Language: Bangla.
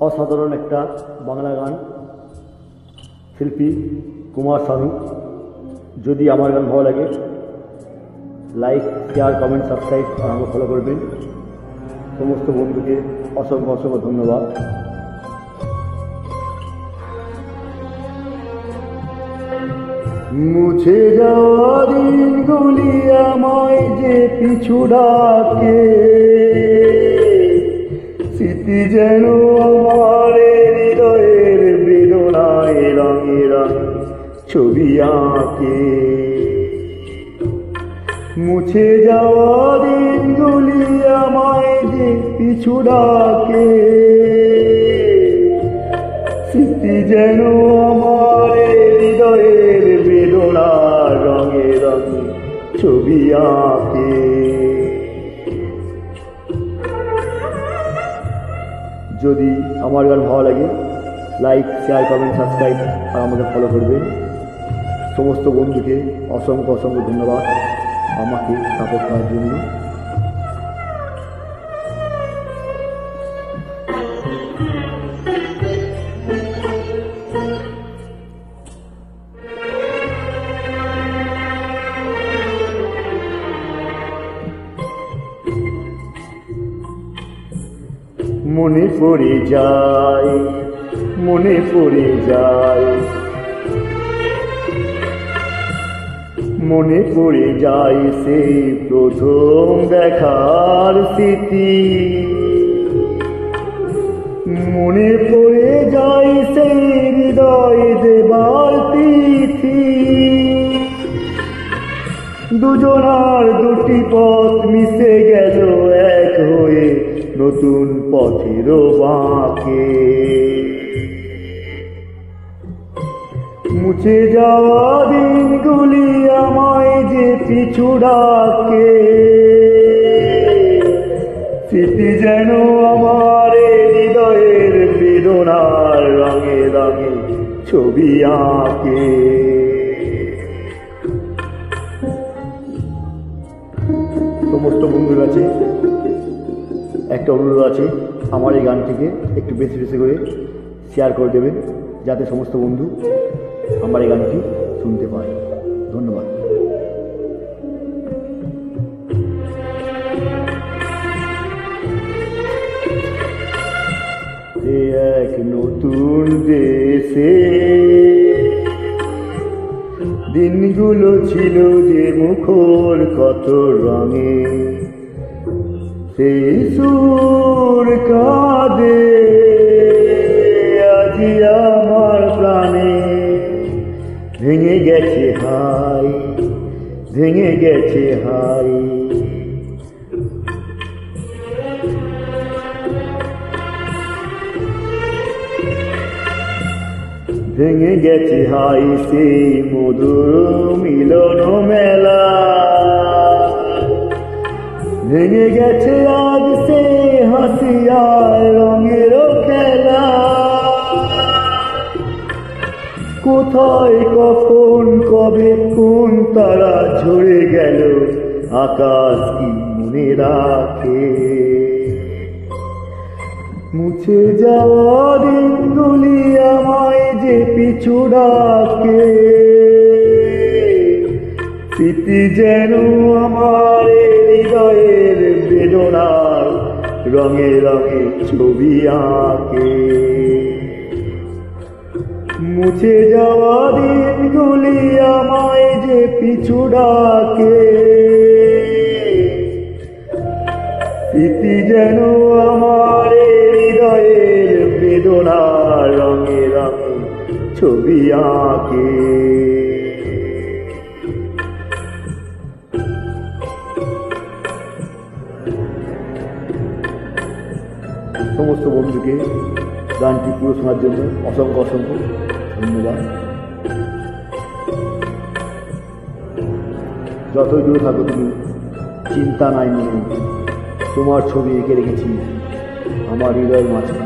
অসাধারণ একটা বাংলা গান, শিল্পী কুমার শানু। যদি আমার গান ভালো লাগে, লাইক, শেয়ার, কমেন্ট, সাবস্ক্রাইব আর আমাকে ফলো করবেন। সমস্ত বন্ধুকে অসংখ্য অসংখ্য ধন্যবাদ। মুছে যাওয়া দিনগুলি আমায় যে পিছু ডাকে, স্মৃতি যেন আমার হৃদয়ের বেদনায় রঙে রঙে ছবি আঁকে। মুছে যাওয়া দিনগুলি আমায় যে পিছু ডাকে, স্মৃতি যেন আমার হৃদয়ের বেদনা রঙে রঙে ছবি আঁকে। যদি আমার গান ভালো লাগে, লাইক, শেয়ার, কমেন্ট, সাবস্ক্রাইব আর আমাকে ফলো করবেন। সমস্ত বন্ধুকে অসংখ্য অসংখ্য ধন্যবাদ আমাকে সাপোর্ট করার জন্য। মনে পড়ে যায়, মনে পড়ে যায়, মনে পড়ে যায় সেই প্রথম দেখার স্মৃতি। মনে পড়ে যায় সেই হৃদয় দেবার তিথি। দুজনার দুটি পথ মিশে গেল এক হয়ে নতুন পথের বাঁকে। মুছে যাওয়া দিনগুলি আমায় যে পিছু ডাকে, স্মৃতি যেন আমার হৃদয়ের বেদনার রঙে রঙে ছবি আঁকে। সমস্ত বন্ধুর কাছে একটা অনুরোধ আছে, আমার এই গানটিকে একটু বেশি বেশি করে শেয়ার করে দেবেন, যাতে সমস্ত বন্ধু আমার এই গানটি শুনতে পায়। ধন্যবাদ। এক নতুন দেশে দিনগুলো ছিল যে মুখর কত রঙে, সেই সুর কাঁদে আজি আমার প্রাণে। ভেঙে গেছে হাই, ভেঙে গেছে হাই, ভেঙে গেছে হাই সেই মধুর মিলন মেলা। ভেঙে গেছে আজ সে হাসি আর রঙের খেলা। কোথায় কখন কবে কোন তারা ঝরে গেল, আকাশ কি মনে রাখে। মুছে যাওয়া দিনগুলি আমায় যে পিছু ডাকে, স্মৃতি যেন আমার হৃদয়ের বেদনার রঙে রঙে ছবি আঁকে। মুছে যাওয়া দিনগুলি আমায় যে পিছু ডাকে, স্মৃতি যেন আমার হৃদয়ের বেদনার রঙে রঙে ছবি আঁকে। সমস্ত বন্ধুকে গানটি পুরো শোনার জন্য অসংখ্য অসংখ্য ধন্যবাদ। যতই দূরে থাকো তুমি, চিন্তা নাই মনে, তোমার ছবি এঁকে রেখেছি আমার হৃদয়ের মাঝে।